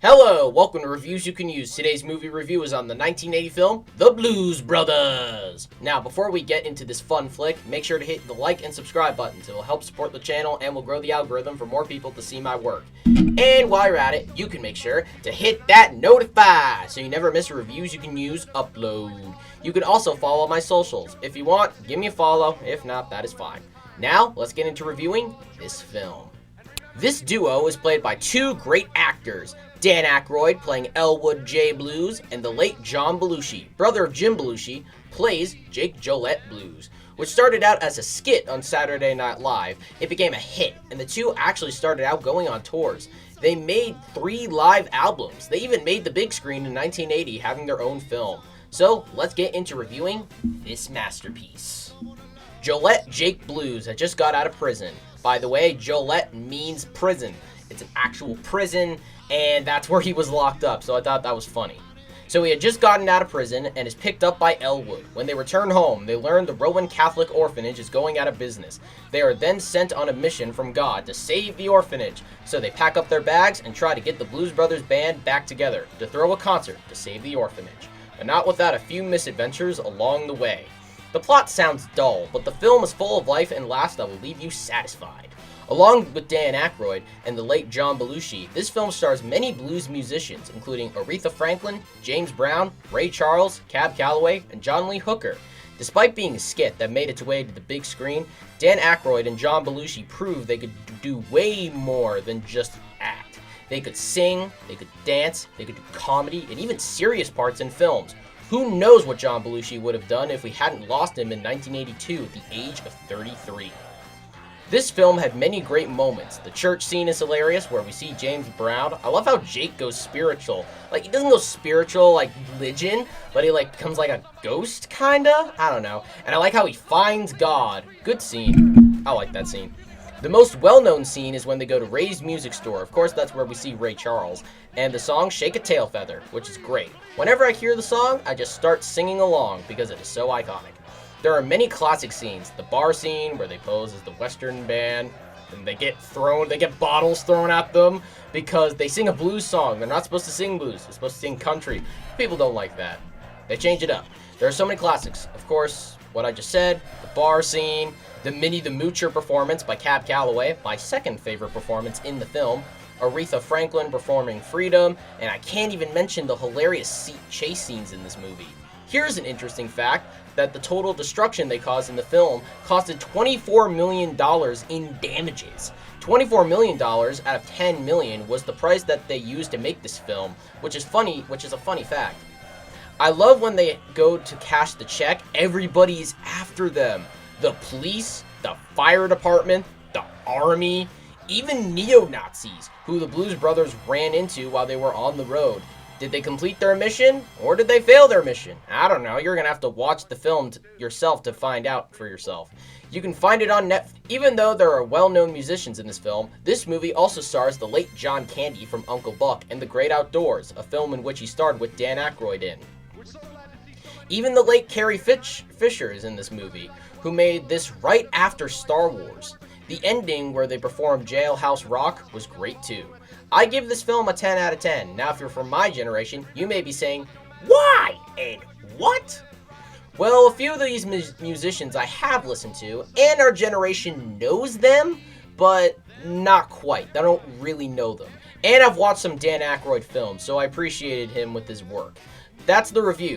Hello, welcome to Reviews You Can Use. Today's movie review is on the 1980 film, The Blues Brothers. Now, before we get into this fun flick, make sure to hit the like and subscribe buttons. It will help support the channel and will grow the algorithm for more people to see my work. And while you're at it, you can make sure to hit that notify so you never miss a Reviews You Can Use upload. You can also follow my socials. If you want, give me a follow. If not, that is fine. Now, let's get into reviewing this film. This duo is played by two great actors, Dan Aykroyd playing Elwood J. Blues, and the late John Belushi, brother of Jim Belushi, plays Jake Jolette Blues. Which started out as a skit on Saturday Night Live. It became a hit, and the two actually started out going on tours. They made 3 live albums. They even made the big screen in 1980, having their own film. So, let's get into reviewing this masterpiece. Jolette Jake Blues had just got out of prison. By the way, Jolette means prison. It's an actual prison, and that's where he was locked up, so I thought that was funny. So he had just gotten out of prison and is picked up by Elwood. When they return home, they learn the Roman Catholic orphanage is going out of business. They are then sent on a mission from God to save the orphanage. So they pack up their bags and try to get the Blues Brothers band back together to throw a concert to save the orphanage. But not without a few misadventures along the way. The plot sounds dull, but the film is full of life and laughs that will leave you satisfied. Along with Dan Aykroyd and the late John Belushi, this film stars many blues musicians, including Aretha Franklin, James Brown, Ray Charles, Cab Calloway, and John Lee Hooker. Despite being a skit that made its way to the big screen, Dan Aykroyd and John Belushi proved they could do way more than just act. They could sing, they could dance, they could do comedy, and even serious parts in films. Who knows what John Belushi would have done if we hadn't lost him in 1982 at the age of 33. This film had many great moments. The church scene is hilarious where we see James Brown. I love how Jake goes spiritual. Like, he doesn't go spiritual like religion, but he becomes like a ghost kinda? I don't know. And I like how he finds God. Good scene. I like that scene. The most well-known scene is when they go to Ray's music store. Of course, that's where we see Ray Charles. And the song Shake a Tail Feather, which is great. Whenever I hear the song, I just start singing along because it is so iconic. There are many classic scenes. The bar scene where they pose as the Western band and they get bottles thrown at them because they sing a blues song. They're not supposed to sing blues. They're supposed to sing country. People don't like that. They change it up. There are so many classics. Of course, what I just said, the bar scene, the Minnie the Moocher performance by Cab Calloway, my second favorite performance in the film, Aretha Franklin performing Freedom, and I can't even mention the hilarious chase scenes in this movie. Here's an interesting fact, that the total destruction they caused in the film costed $24 million in damages. $24 million out of $10 million was the price that they used to make this film, which is a funny fact. I love when they go to cash the check, everybody's after them. The police, the fire department, the army, even neo-Nazis, who the Blues Brothers ran into while they were on the road. Did they complete their mission, or did they fail their mission? I don't know. You're going to have to watch the film yourself to find out for yourself. You can find it on Netflix. Even though there are well-known musicians in this film, this movie also stars the late John Candy from Uncle Buck and The Great Outdoors, a film in which he starred with Dan Aykroyd in. Even the late Carrie Fisher is in this movie, who made this right after Star Wars. The ending where they performed Jailhouse Rock was great too. I give this film a 10 out of 10. Now if you're from my generation, you may be saying, why and what? Well, a few of these musicians I have listened to, and our generation knows them, but not quite. I don't really know them. And I've watched some Dan Aykroyd films, so I appreciated him with his work. That's the review.